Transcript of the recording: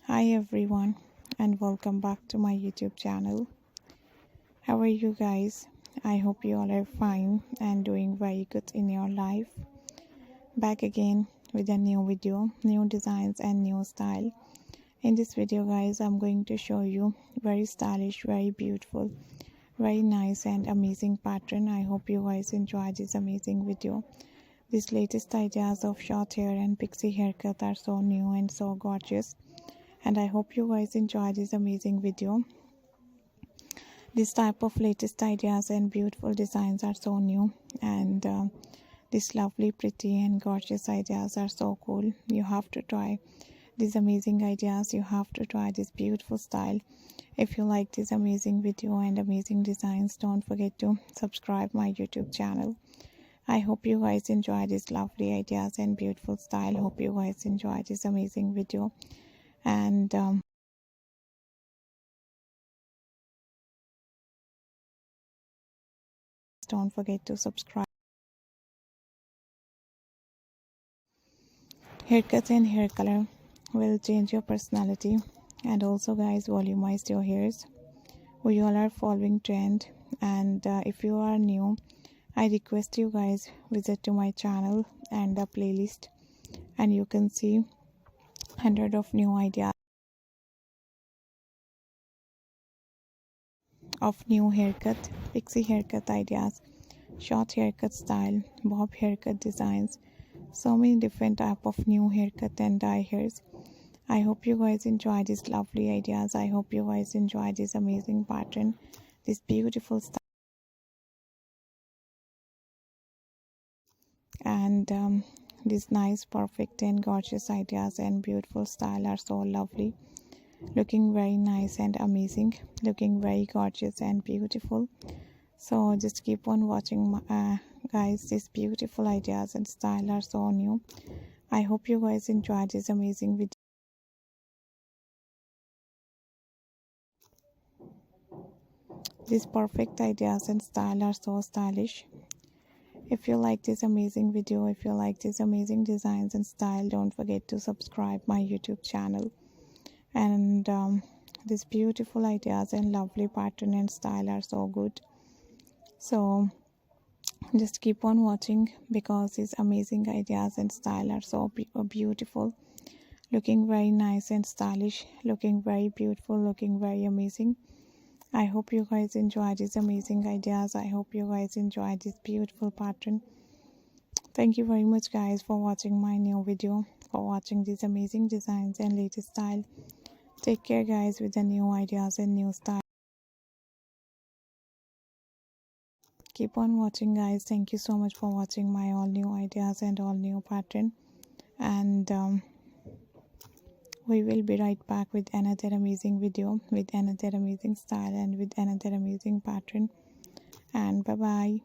Hi everyone, and welcome back to my YouTube channel. How are you guys? I hope you all are fine and doing very good in your life. Back again with a new video, new designs and new style. In this video guys, I'm going to show you very stylish, very beautiful, very nice and amazing pattern. I hope you guys enjoy this amazing video. These latest ideas of short hair and pixie haircut are so new and so gorgeous, and I hope you guys enjoy this amazing video. This type of latest ideas and beautiful designs are so new, and these lovely, pretty and gorgeous ideas are so cool. You have to try these amazing ideas. You have to try this beautiful style. If you like this amazing video and amazing designs, don't forget to subscribe my YouTube channel. I hope you guys enjoy these lovely ideas and beautiful style. Hope you guys enjoy this amazing video, and don't forget to subscribe. Haircut and hair color will change your personality, and also guys, volumize your hairs. We all are following trend, and if you are new, I request you guys visit to my channel and the playlist, and you can see hundred of new ideas of new haircut, pixie haircut ideas, short haircut style, bob haircut designs, so many different type of new haircut and dye hairs. I hope you guys enjoy these lovely ideas. I hope you guys enjoy this amazing pattern, this beautiful style, and these nice, perfect and gorgeous ideas and beautiful style are so lovely, looking very nice and amazing, looking very gorgeous and beautiful. So just keep on watching guys. These beautiful ideas and style are so new. I hope you guys enjoy this amazing video. These perfect ideas and style are so stylish. If you like this amazing video, if you like these amazing designs and style, don't forget to subscribe my YouTube channel. And these beautiful ideas and lovely pattern and style are so good. So just keep on watching, because these amazing ideas and style are so beautiful, looking very nice and stylish, looking very beautiful, looking very amazing. I hope you guys enjoy these amazing ideas. I hope you guys enjoy this beautiful pattern. Thank you very much guys for watching my new video, for watching these amazing designs and latest style. Take care guys with the new ideas and new style. Keep on watching guys. Thank you so much for watching my all new ideas and all new pattern, and we will be right back with another amazing video, with another amazing style and with another amazing pattern. And bye bye.